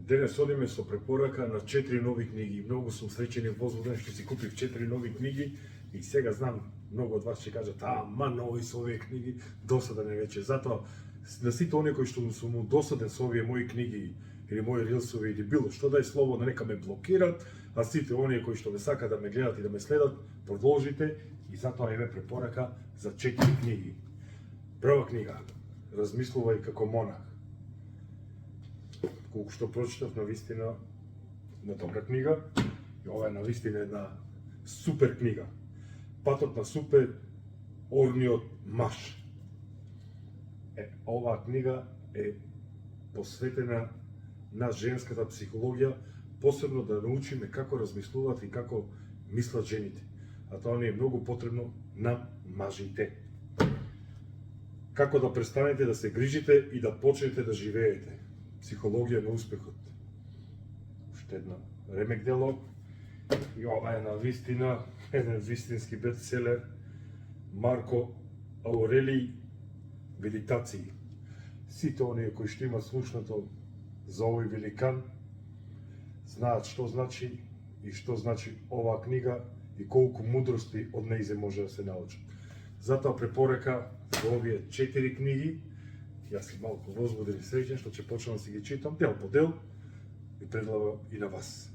Денес одиме со препорака на 4 нови книги. Многу сум среќен и возбуден што си купив 4 нови книги и сега знам многу од вас ќе кажат: нови со овие книги, досаден е веќе. Затоа на сите оние кои што сум му досаден со овие мои книги или мои рилсови или било што да е слободно, нека ме блокират, а сите оние кои што ме сакаат да ме гледат и да ме следат, продолжите и затоа еве препорака за 4 книги. Прва книга: Размислувај како монах. Колку што прочитав, навистина на добра книга и ова е навистина една супер книга. Патот на супер орниот маж. Оваа книга е посветена на женската психологија, посебно да научиме како размислуваат и како мислат жените. А тоа не е многу потребно на мажите. Како да престанете да се грижите и да почнете да живеете. Психологија на успехот. Уште една ремек дело. И ова е навистина еден вистински бестселер. Марко Аурелий Медитации. Сите оние кои што имат слушнато за овој великан знаат што значи и што значи оваа книга и колку мудрости од нејзе може да се научат. Затоа препорека за овие 4 книги. Јас сум малку возбуден и среќен што ќе почнам да си ги читам дел по дел и предлагам и на вас.